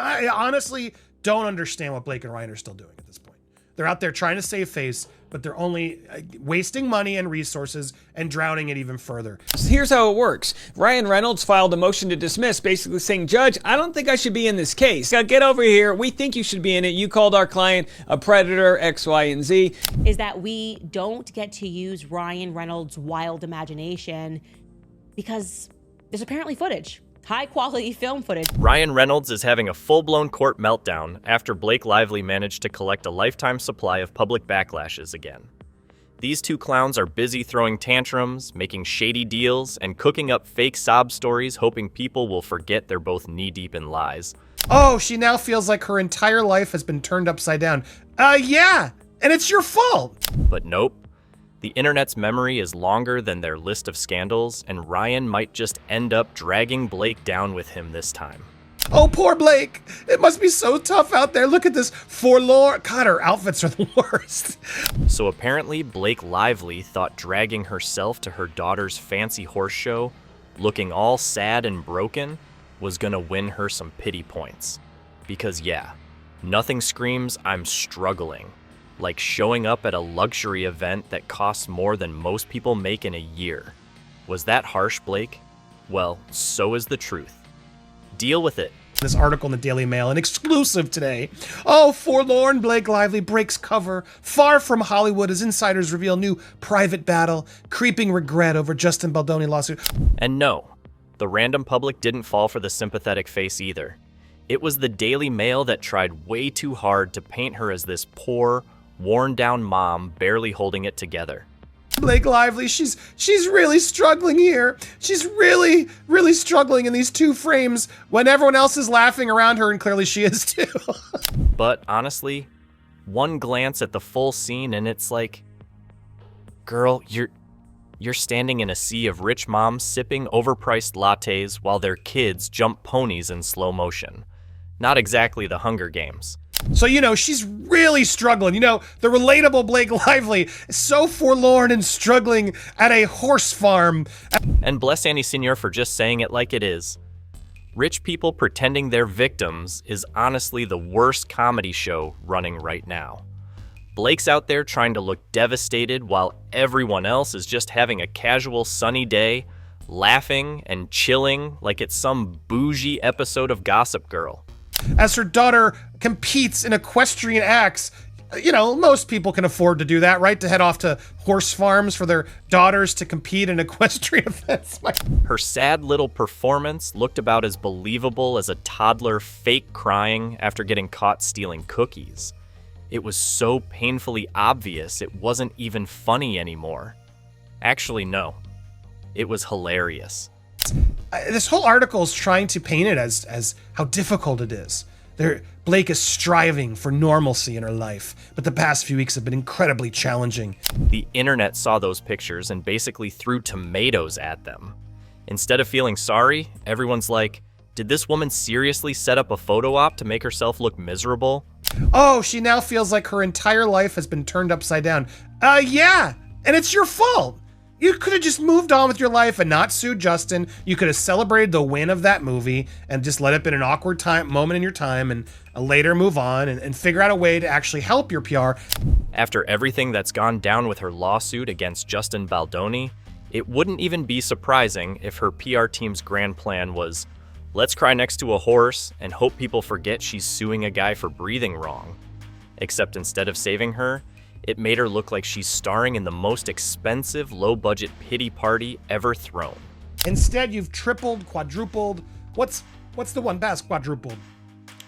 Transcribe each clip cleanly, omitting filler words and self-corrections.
I honestly don't understand what Blake and Ryan are still doing at this point. They're out there trying to save face, but they're only wasting money and resources and drowning it even further. Here's how it works. Ryan Reynolds filed a motion to dismiss, basically saying, Judge, I don't think I should be in this case. Now get over here. We think you should be in it. You called our client a predator, X, Y, and Z. Is that we don't get to use Ryan Reynolds' wild imagination because there's apparently footage. High quality film footage. Ryan Reynolds is having a full-blown court meltdown after Blake Lively managed to collect a lifetime supply of public backlashes again. These two clowns are busy throwing tantrums, making shady deals, and cooking up fake sob stories hoping people will forget they're both knee-deep in lies. Oh, she now feels like her entire life has been turned upside down. Yeah, and it's your fault. But nope. The internet's memory is longer than their list of scandals, and Ryan might just end up dragging Blake down with him this time. Oh, poor Blake. It must be so tough out there. Look at this forlorn. God, her outfits are the worst. So apparently Blake Lively thought dragging herself to her daughter's fancy horse show, looking all sad and broken, was gonna win her some pity points. Because yeah, nothing screams I'm struggling like showing up at a luxury event that costs more than most people make in a year. Was that harsh, Blake? Well, so is the truth. Deal with it. This article in the Daily Mail, an exclusive today. Oh, forlorn Blake Lively breaks cover. Far from Hollywood as insiders reveal new private battle. Creeping regret over Justin Baldoni lawsuit. And no, the random public didn't fall for the sympathetic face either. It was the Daily Mail that tried way too hard to paint her as this poor, worn-down mom barely holding it together. Blake Lively, she's really struggling here. She's really struggling in these two frames when everyone else is laughing around her, and clearly she is too. But honestly, one glance at the full scene and it's like, girl, you're standing in a sea of rich moms sipping overpriced lattes while their kids jump ponies in slow motion. Not exactly the Hunger Games. So, she's really struggling. The relatable Blake Lively is so forlorn and struggling at a horse farm. And bless Annie Senior for just saying it like it is. Rich people pretending they're victims is honestly the worst comedy show running right now. Blake's out there trying to look devastated while everyone else is just having a casual sunny day, laughing and chilling like it's some bougie episode of Gossip Girl. As her daughter competes in equestrian acts, most people can afford to do that, right? To head off to horse farms for their daughters to compete in equestrian events. Her sad little performance looked about as believable as a toddler fake crying after getting caught stealing cookies. It was so painfully obvious it wasn't even funny anymore. Actually, no. It was hilarious. This whole article is trying to paint it as how difficult it is. Blake is striving for normalcy in her life, but the past few weeks have been incredibly challenging. The internet saw those pictures and basically threw tomatoes at them. Instead of feeling sorry, everyone's like, did this woman seriously set up a photo op to make herself look miserable? Oh, she now feels like her entire life has been turned upside down. Yeah, and it's your fault. You could have just moved on with your life and not sued Justin. You could have celebrated the win of that movie and just let it be an awkward moment in your time and later move on and figure out a way to actually help your PR. After everything that's gone down with her lawsuit against Justin Baldoni, it wouldn't even be surprising if her PR team's grand plan was, let's cry next to a horse and hope people forget she's suing a guy for breathing wrong. Except instead of saving her, it made her look like she's starring in the most expensive, low-budget pity party ever thrown. Instead, you've tripled, quadrupled. What's the one past quadrupled?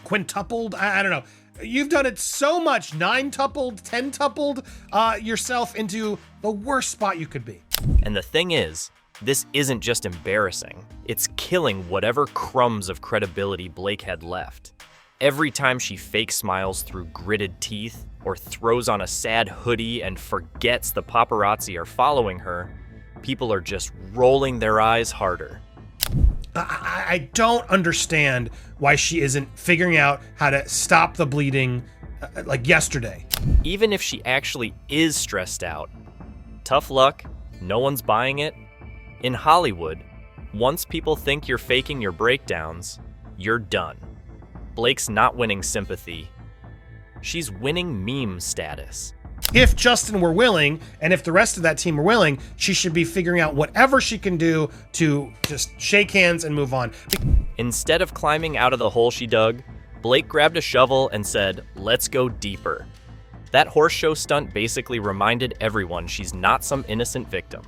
Quintupled? I don't know. You've done it so much, 9-tupled, 10-tupled yourself into the worst spot you could be. And the thing is, this isn't just embarrassing. It's killing whatever crumbs of credibility Blake had left. Every time she fake smiles through gritted teeth, or throws on a sad hoodie and forgets the paparazzi are following her, people are just rolling their eyes harder. I don't understand why she isn't figuring out how to stop the bleeding like yesterday. Even if she actually is stressed out, tough luck, no one's buying it. In Hollywood, once people think you're faking your breakdowns, you're done. Blake's not winning sympathy. She's winning meme status. If Justin were willing, and if the rest of that team were willing, she should be figuring out whatever she can do to just shake hands and move on. Instead of climbing out of the hole she dug, Blake grabbed a shovel and said, "Let's go deeper." That horse show stunt basically reminded everyone she's not some innocent victim.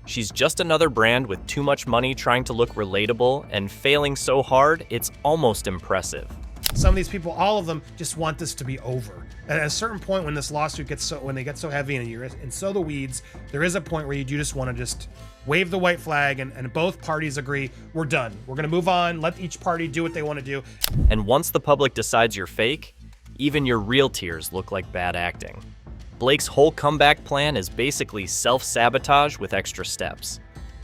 She's just another brand with too much money trying to look relatable and failing so hard it's almost impressive. Some of these people, all of them, just want this to be over. At a certain point when this lawsuit gets when they get so heavy and you're in so the weeds, there is a point where you do just want to just wave the white flag and both parties agree, we're done. We're going to move on, let each party do what they want to do. And once the public decides you're fake, even your real tears look like bad acting. Blake's whole comeback plan is basically self-sabotage with extra steps.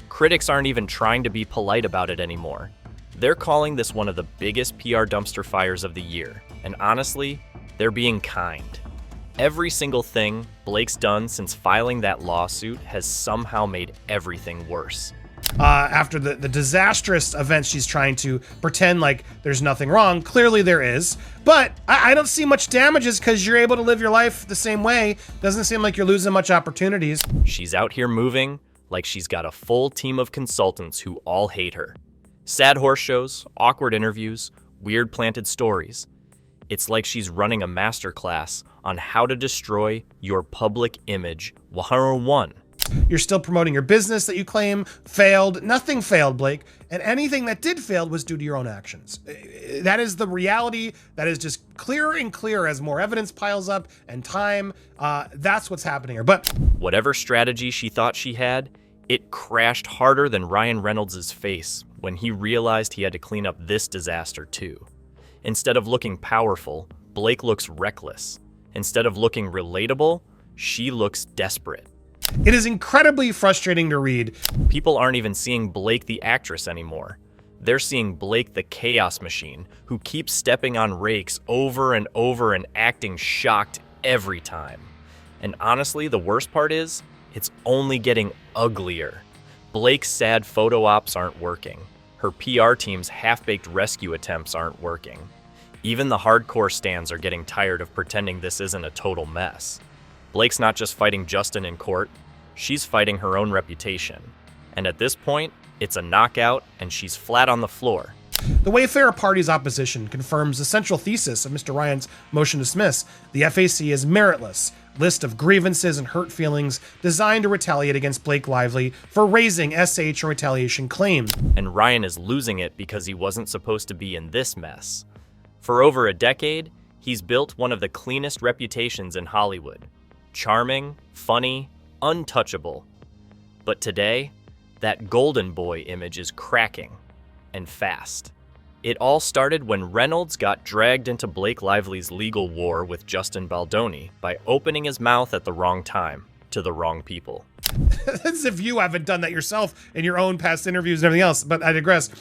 Critics aren't even trying to be polite about it anymore. They're calling this one of the biggest PR dumpster fires of the year, and honestly, they're being kind. Every single thing Blake's done since filing that lawsuit has somehow made everything worse. After the disastrous events, she's trying to pretend like there's nothing wrong. Clearly there is, but I don't see much damages because you're able to live your life the same way. Doesn't seem like you're losing much opportunities. She's out here moving like she's got a full team of consultants who all hate her. Sad horse shows, awkward interviews, weird planted stories. It's like she's running a masterclass on how to destroy your public image 101. You're still promoting your business that you claim failed. Nothing failed, Blake. And anything that did fail was due to your own actions. That is the reality that is just clearer and clearer as more evidence piles up and time. That's what's happening here. But whatever strategy she thought she had, it crashed harder than Ryan Reynolds' face when he realized he had to clean up this disaster too. Instead of looking powerful, Blake looks reckless. Instead of looking relatable, she looks desperate. It is incredibly frustrating to read. People aren't even seeing Blake the actress anymore. They're seeing Blake the chaos machine who keeps stepping on rakes over and over and acting shocked every time. And honestly, the worst part is, it's only getting uglier. Blake's sad photo ops aren't working. Her PR team's half-baked rescue attempts aren't working. Even the hardcore stans are getting tired of pretending this isn't a total mess. Blake's not just fighting Justin in court, she's fighting her own reputation. And at this point, it's a knockout and she's flat on the floor. The Wayfarer Party's opposition confirms the central thesis of Mr. Ryan's motion to dismiss. The FAC is meritless list of grievances and hurt feelings designed to retaliate against Blake Lively for raising SH and retaliation claims. And Ryan is losing it because he wasn't supposed to be in this mess. For over a decade, he's built one of the cleanest reputations in Hollywood. Charming, funny, untouchable. But today, that golden boy image is cracking, and fast. It all started when Reynolds got dragged into Blake Lively's legal war with Justin Baldoni by opening his mouth at the wrong time to the wrong people. As if you haven't done that yourself in your own past interviews and everything else, but I digress.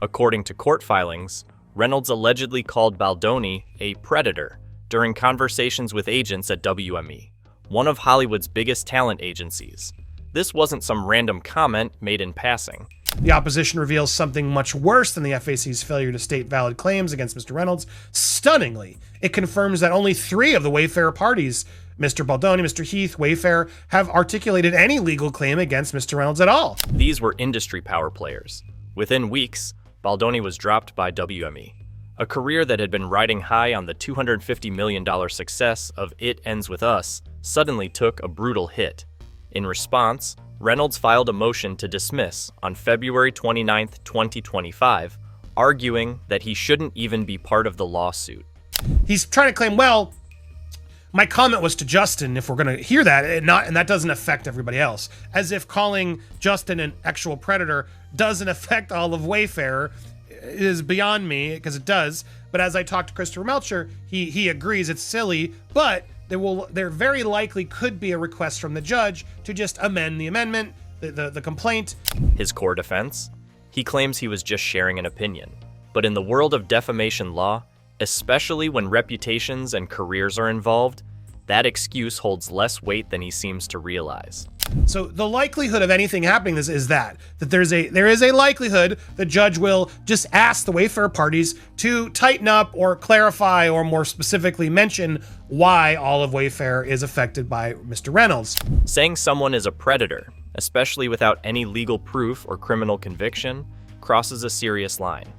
According to court filings, Reynolds allegedly called Baldoni a predator during conversations with agents at WME, one of Hollywood's biggest talent agencies. This wasn't some random comment made in passing. The opposition reveals something much worse than the FAC's failure to state valid claims against Mr. Reynolds. Stunningly, it confirms that only 3 of the Wayfarer parties, Mr. Baldoni, Mr. Heath, Wayfarer, have articulated any legal claim against Mr. Reynolds at all. These were industry power players. Within weeks, Baldoni was dropped by WME. A career that had been riding high on the $250 million success of It Ends With Us suddenly took a brutal hit. In response, Reynolds filed a motion to dismiss on February 29, 2025, arguing that he shouldn't even be part of the lawsuit. He's trying to claim, well, my comment was to Justin, if we're going to hear that, and that doesn't affect everybody else. As if calling Justin an actual predator doesn't affect all of Wayfarer is beyond me, because it does. But as I talked to Christopher Melcher, he agrees it's silly, but there very likely could be a request from the judge to just amend the amendment, the complaint. His core defense? He claims he was just sharing an opinion. But in the world of defamation law, especially when reputations and careers are involved, That excuse holds less weight than he seems to realize. So the likelihood of anything happening is that there is a likelihood the judge will just ask the Wayfair parties to tighten up or clarify or more specifically mention why all of Wayfair is affected by Mr. Reynolds. Saying someone is a predator, especially without any legal proof or criminal conviction, crosses a serious line.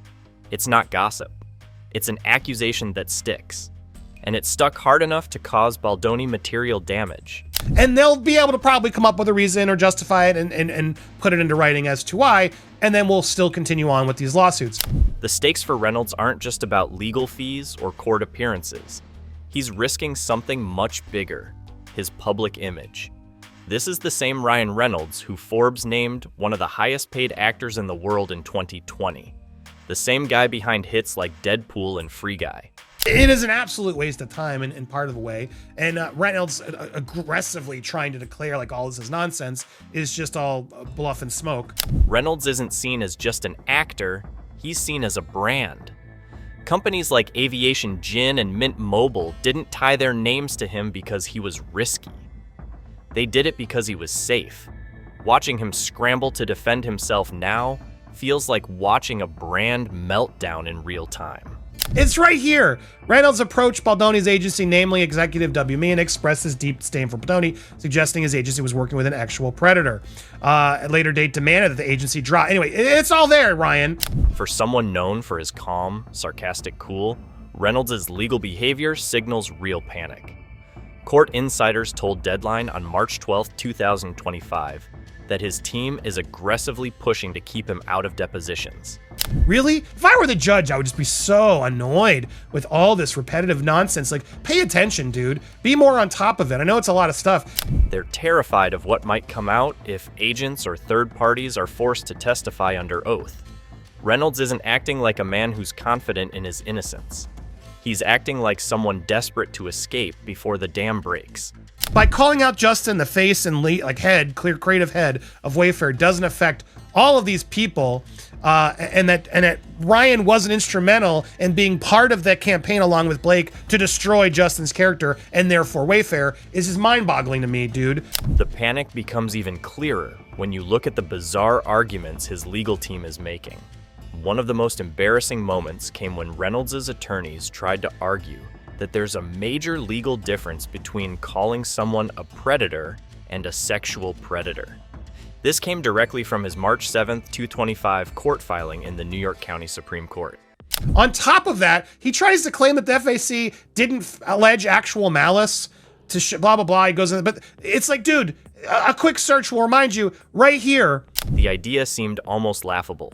It's not gossip. It's an accusation that sticks. And it stuck hard enough to cause Baldoni material damage. And they'll be able to probably come up with a reason or justify it and put it into writing as to why, and then we'll still continue on with these lawsuits. The stakes for Reynolds aren't just about legal fees or court appearances. He's risking something much bigger, his public image. This is the same Ryan Reynolds who Forbes named one of the highest paid actors in the world in 2020. The same guy behind hits like Deadpool and Free Guy. It is an absolute waste of time in part of the way. And Reynolds aggressively trying to declare like all this is nonsense is just all bluff and smoke. Reynolds isn't seen as just an actor, he's seen as a brand. Companies like Aviation Gin and Mint Mobile didn't tie their names to him because he was risky. They did it because he was safe. Watching him scramble to defend himself now feels like watching a brand meltdown in real time. It's right here. Reynolds approached Baldoni's agency, namely Executive WME, and expressed his deep disdain for Baldoni, suggesting his agency was working with an actual predator. At a later date, demanded that the agency drop. Anyway, it's all there, Ryan. For someone known for his calm, sarcastic cool, Reynolds' legal behavior signals real panic. Court insiders told Deadline on March 12, 2025, that his team is aggressively pushing to keep him out of depositions. Really? If I were the judge, I would just be so annoyed with all this repetitive nonsense. Like, pay attention, dude. Be more on top of it. I know it's a lot of stuff. They're terrified of what might come out if agents or third parties are forced to testify under oath. Reynolds isn't acting like a man who's confident in his innocence. He's acting like someone desperate to escape before the dam breaks. By calling out Justin, the face and head, clear creative head of Wayfair doesn't affect all of these people, and that Ryan wasn't instrumental in being part of that campaign along with Blake to destroy Justin's character and therefore Wayfair is just mind-boggling to me, dude. The panic becomes even clearer when you look at the bizarre arguments his legal team is making. One of the most embarrassing moments came when Reynolds' attorneys tried to argue that there's a major legal difference between calling someone a predator and a sexual predator. This came directly from his March 7, 2025 court filing in the New York County Supreme Court. On top of that, he tries to claim that the FAC didn't allege actual malice to blah, blah, blah. He goes in, but it's like, dude, a quick search will remind you right here. The idea seemed almost laughable.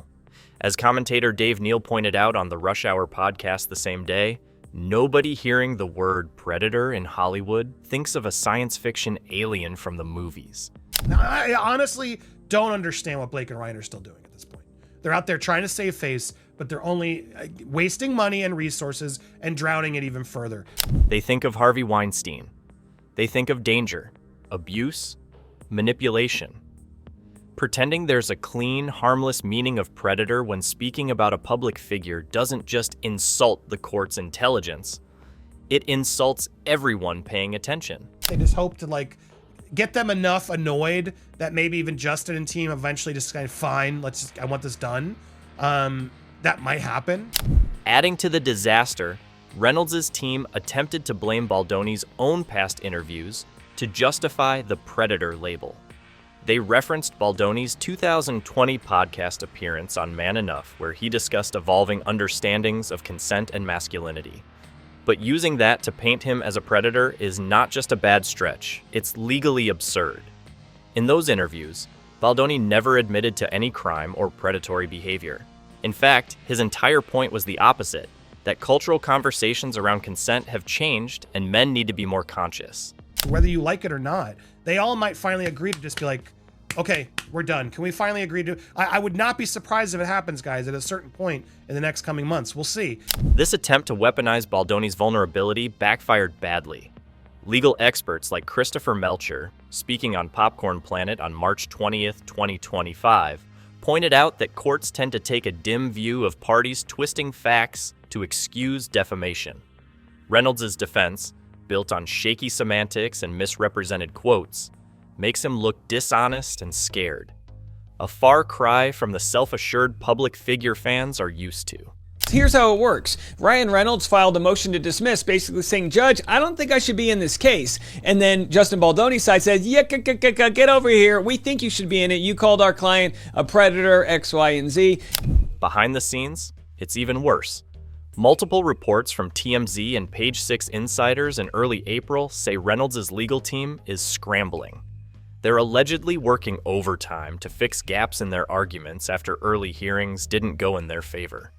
As commentator Dave Neal pointed out on the Rush Hour podcast the same day, nobody hearing the word predator in Hollywood thinks of a science fiction alien from the movies. I honestly don't understand what Blake and Ryan are still doing at this point. They're out there trying to save face, but they're only wasting money and resources and drowning it even further. They think of Harvey Weinstein. They think of danger, abuse, manipulation. Pretending there's a clean, harmless meaning of predator when speaking about a public figure doesn't just insult the court's intelligence. It insults everyone paying attention. They just hope to get them enough annoyed that maybe even Justin and team eventually just kind of fine, I want this done. That might happen. Adding to the disaster, Reynolds' team attempted to blame Baldoni's own past interviews to justify the predator label. They referenced Baldoni's 2020 podcast appearance on Man Enough, where he discussed evolving understandings of consent and masculinity. But using that to paint him as a predator is not just a bad stretch, it's legally absurd. In those interviews, Baldoni never admitted to any crime or predatory behavior. In fact, his entire point was the opposite, that cultural conversations around consent have changed and men need to be more conscious. Whether you like it or not, they all might finally agree to just be like, okay, we're done. Can we finally agree to... I would not be surprised if it happens, guys, at a certain point in the next coming months. We'll see. This attempt to weaponize Baldoni's vulnerability backfired badly. Legal experts like Christopher Melcher, speaking on Popcorn Planet on March 20th, 2025, pointed out that courts tend to take a dim view of parties twisting facts to excuse defamation. Reynolds' defense, built on shaky semantics and misrepresented quotes, makes him look dishonest and scared. A far cry from the self-assured public figure fans are used to. Here's how it works. Ryan Reynolds filed a motion to dismiss, basically saying, Judge, I don't think I should be in this case. And then Justin Baldoni's side says, yeah, get over here. We think you should be in it. You called our client a predator, X, Y, and Z. Behind the scenes, it's even worse. Multiple reports from TMZ and Page Six insiders in early April say Reynolds' legal team is scrambling. They're allegedly working overtime to fix gaps in their arguments after early hearings didn't go in their favor.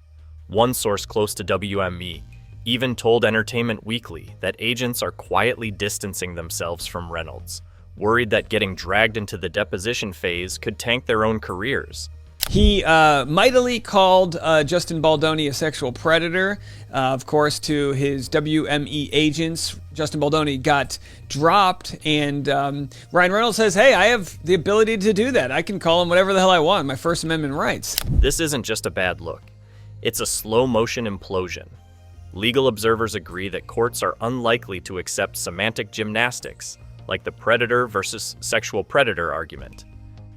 One source close to WME even told Entertainment Weekly that agents are quietly distancing themselves from Reynolds, worried that getting dragged into the deposition phase could tank their own careers. He mightily called Justin Baldoni a sexual predator. Of course, to his WME agents, Justin Baldoni got dropped, and Ryan Reynolds says, hey, I have the ability to do that. I can call him whatever the hell I want, my First Amendment rights. This isn't just a bad look. It's a slow-motion implosion. Legal observers agree that courts are unlikely to accept semantic gymnastics, like the predator versus sexual predator argument.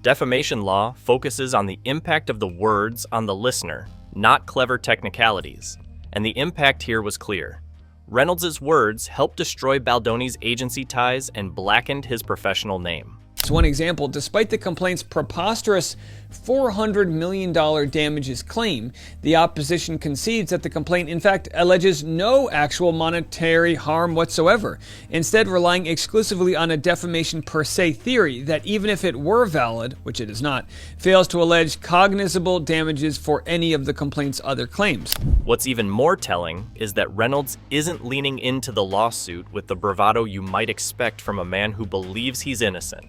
Defamation law focuses on the impact of the words on the listener, not clever technicalities. And the impact here was clear. Reynolds' words helped destroy Baldoni's agency ties and blackened his professional name. As one example, despite the complaint's preposterous $400 million damages claim, the opposition concedes that the complaint in fact alleges no actual monetary harm whatsoever, instead relying exclusively on a defamation per se theory that, even if it were valid, which it is not, fails to allege cognizable damages for any of the complaint's other claims. What's even more telling is that Reynolds isn't leaning into the lawsuit with the bravado you might expect from a man who believes he's innocent.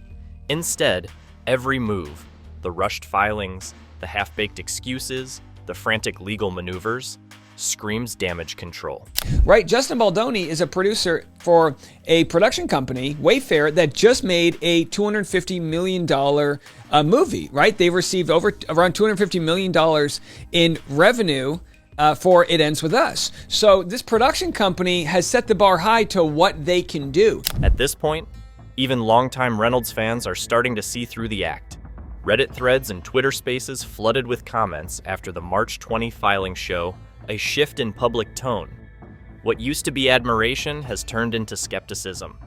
Instead, every move, the rushed filings, the half-baked excuses, the frantic legal maneuvers, screams damage control. Right, Justin Baldoni is a producer for a production company, Wayfair, that just made a $250 million movie, right? They received around $250 million in revenue for It Ends With Us. So this production company has set the bar high to what they can do. At this point, even longtime Reynolds fans are starting to see through the act. Reddit threads and Twitter spaces flooded with comments after the March 20 filing show a shift in public tone. What used to be admiration has turned into skepticism.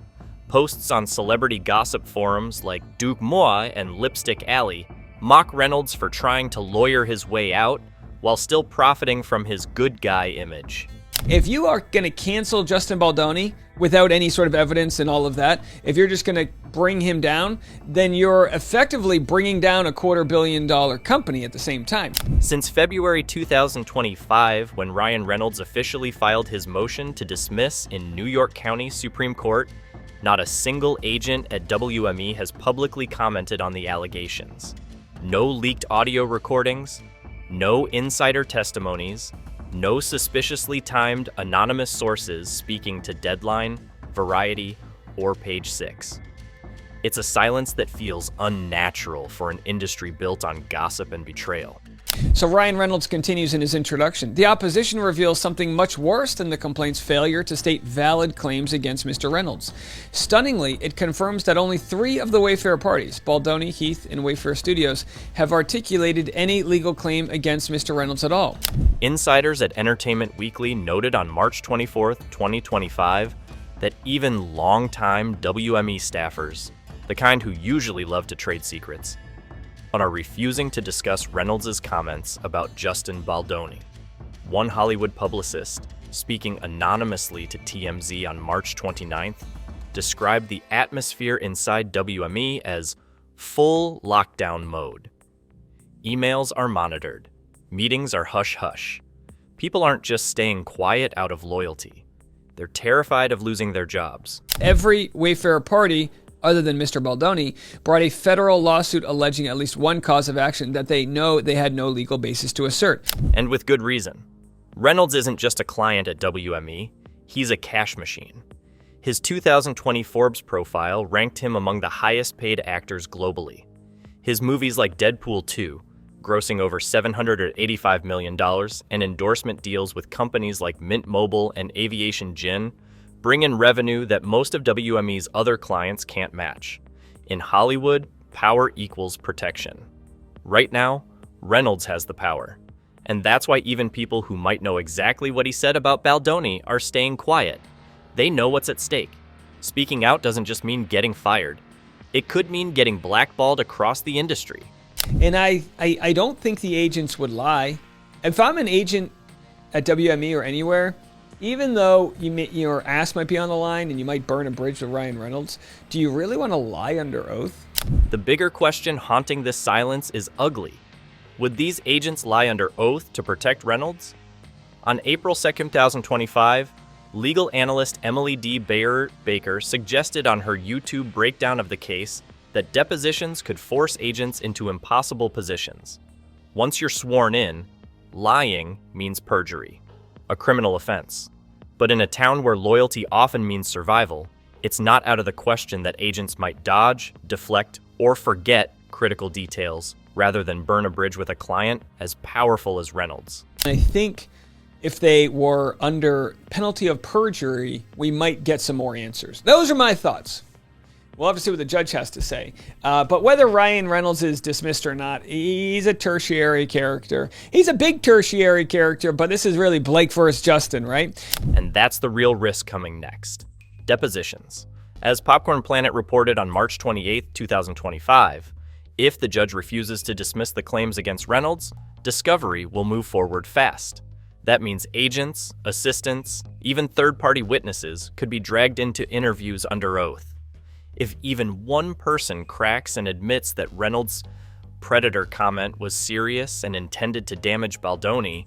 Posts on celebrity gossip forums like Duke Moi and Lipstick Alley mock Reynolds for trying to lawyer his way out while still profiting from his good guy image. If you are going to cancel Justin Baldoni without any sort of evidence and all of that, if you're just going to bring him down, then you're effectively bringing down a $250 million company at the same time. Since February 2025, when Ryan Reynolds officially filed his motion to dismiss in New York County Supreme Court, not a single agent at WME has publicly commented on the allegations. No leaked audio recordings, no insider testimonies, no suspiciously timed anonymous sources speaking to Deadline, Variety, or Page Six. It's a silence that feels unnatural for an industry built on gossip and betrayal. So Ryan Reynolds continues in his introduction. The opposition reveals something much worse than the complaint's failure to state valid claims against Mr. Reynolds. Stunningly, it confirms that only 3 of the Wayfair parties, Baldoni, Heath, and Wayfair Studios, have articulated any legal claim against Mr. Reynolds at all. Insiders at Entertainment Weekly noted on March 24, 2025, that even longtime WME staffers, the kind who usually love to trade secrets, are refusing to discuss Reynolds' comments about Justin Baldoni. One Hollywood publicist, speaking anonymously to TMZ on March 29th, described the atmosphere inside WME as full lockdown mode. Emails are monitored. Meetings are hush-hush. People aren't just staying quiet out of loyalty. They're terrified of losing their jobs. Every Wayfair party, other than Mr. Baldoni, brought a federal lawsuit alleging at least one cause of action that they know they had no legal basis to assert. And with good reason. Reynolds isn't just a client at WME, he's a cash machine. His 2020 Forbes profile ranked him among the highest paid actors globally. His movies like Deadpool 2, grossing over $785 million, and endorsement deals with companies like Mint Mobile and Aviation Gin bring in revenue that most of WME's other clients can't match. In Hollywood, power equals protection. Right now, Reynolds has the power. And that's why even people who might know exactly what he said about Baldoni are staying quiet. They know what's at stake. Speaking out doesn't just mean getting fired. It could mean getting blackballed across the industry. And I don't think the agents would lie. If I'm an agent at WME or anywhere, even though your ass might be on the line and you might burn a bridge with Ryan Reynolds, do you really want to lie under oath? The bigger question haunting this silence is ugly. Would these agents lie under oath to protect Reynolds? On April 2nd, 2025, legal analyst Emily D. Baker suggested on her YouTube breakdown of the case that depositions could force agents into impossible positions. Once you're sworn in, lying means perjury, a criminal offense. But in a town where loyalty often means survival, it's not out of the question that agents might dodge, deflect, or forget critical details rather than burn a bridge with a client as powerful as Reynolds. I think if they were under penalty of perjury, we might get some more answers. Those are my thoughts. We'll have to see what the judge has to say. But whether Ryan Reynolds is dismissed or not, he's a tertiary character. He's a big tertiary character, but this is really Blake versus Justin, right? And that's the real risk coming next. Depositions. As Popcorn Planet reported on March 28, 2025, if the judge refuses to dismiss the claims against Reynolds, discovery will move forward fast. That means agents, assistants, even third-party witnesses could be dragged into interviews under oath. If even one person cracks and admits that Reynolds' predator comment was serious and intended to damage Baldoni,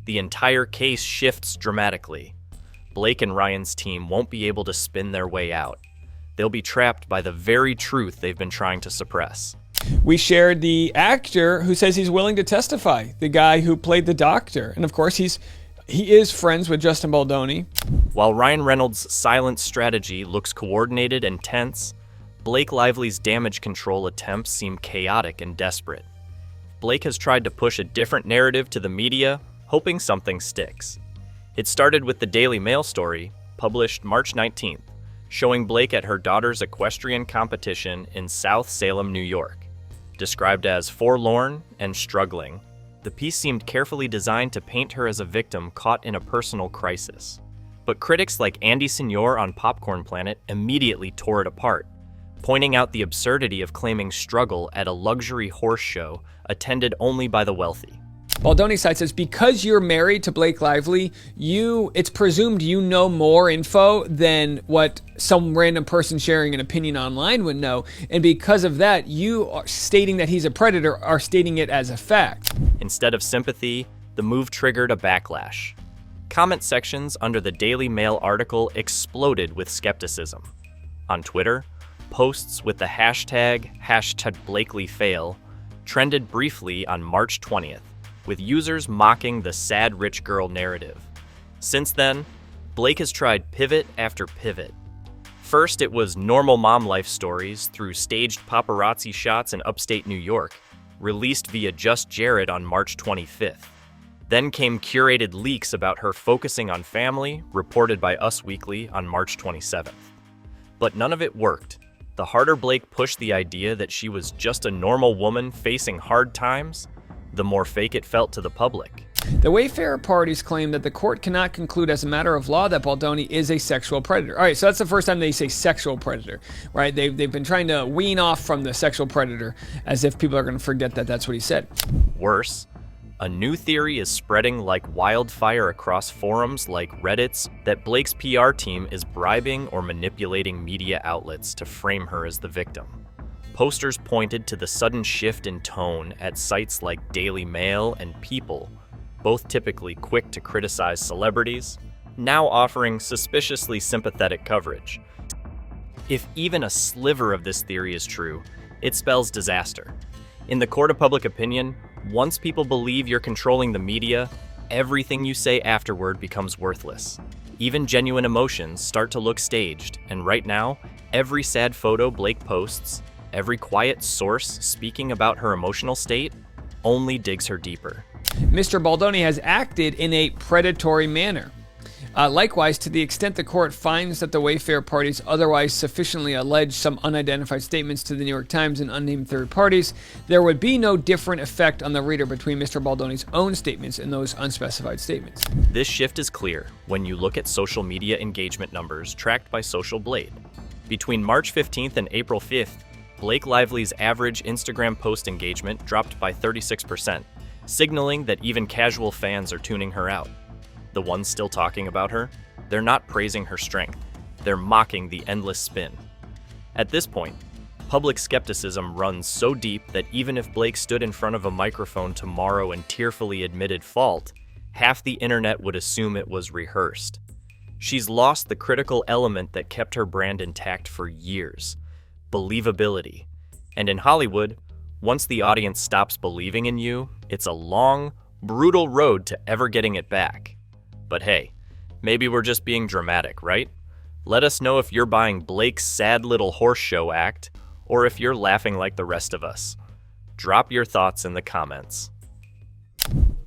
the entire case shifts dramatically. Blake and Ryan's team won't be able to spin their way out. They'll be trapped by the very truth they've been trying to suppress. We shared the actor who says he's willing to testify, the guy who played the doctor. And of course, he is friends with Justin Baldoni. While Ryan Reynolds' silent strategy looks coordinated and tense, Blake Lively's damage control attempts seem chaotic and desperate. Blake has tried to push a different narrative to the media, hoping something sticks. It started with the Daily Mail story, published March 19th, showing Blake at her daughter's equestrian competition in South Salem, New York. Described as forlorn and struggling, the piece seemed carefully designed to paint her as a victim caught in a personal crisis. But critics like Andy Signor on Popcorn Planet immediately tore it apart, pointing out the absurdity of claiming struggle at a luxury horse show attended only by the wealthy. Baldoni's side says, because you're married to Blake Lively, it's presumed you know more info than what some random person sharing an opinion online would know. And because of that, you are stating that he's a predator are stating it as a fact. Instead of sympathy, the move triggered a backlash. Comment sections under the Daily Mail article exploded with skepticism. On Twitter, posts with the hashtag #BlakelyFail trended briefly on March 20th, with users mocking the sad rich girl narrative. Since then, Blake has tried pivot after pivot. First, it was normal mom life stories through staged paparazzi shots in upstate New York, released via Just Jared on March 25th. Then came curated leaks about her focusing on family, reported by Us Weekly on March 27th. But none of it worked. The harder Blake pushed the idea that she was just a normal woman facing hard times, the more fake it felt to the public. The Wayfarer parties claim that the court cannot conclude as a matter of law that Baldoni is a sexual predator. All right, so that's the first time they say sexual predator, right? They've been trying to wean off from the sexual predator as if people are going to forget that that's what he said. Worse, a new theory is spreading like wildfire across forums like Reddit's that Blake's PR team is bribing or manipulating media outlets to frame her as the victim. Posters pointed to the sudden shift in tone at sites like Daily Mail and People, both typically quick to criticize celebrities, now offering suspiciously sympathetic coverage. If even a sliver of this theory is true, it spells disaster. In the court of public opinion, once people believe you're controlling the media, everything you say afterward becomes worthless. Even genuine emotions start to look staged, and right now, every sad photo Blake posts, every quiet source speaking about her emotional state, only digs her deeper. Mr. Baldoni has acted in a predatory manner. Likewise, to the extent the court finds that the Wayfair parties otherwise sufficiently allege some unidentified statements to the New York Times and unnamed third parties, there would be no different effect on the reader between Mr. Baldoni's own statements and those unspecified statements. This shift is clear when you look at social media engagement numbers tracked by Social Blade. Between March 15th and April 5th, Blake Lively's average Instagram post engagement dropped by 36%, signaling that even casual fans are tuning her out. The ones still talking about her, they're not praising her strength, they're mocking the endless spin. At this point, public skepticism runs so deep that even if Blake stood in front of a microphone tomorrow and tearfully admitted fault, half the internet would assume it was rehearsed. She's lost the critical element that kept her brand intact for years: believability. And in Hollywood, once the audience stops believing in you, it's a long, brutal road to ever getting it back. But hey, maybe we're just being dramatic, right? Let us know if you're buying Blake's sad little horse show act, or if you're laughing like the rest of us. Drop your thoughts in the comments.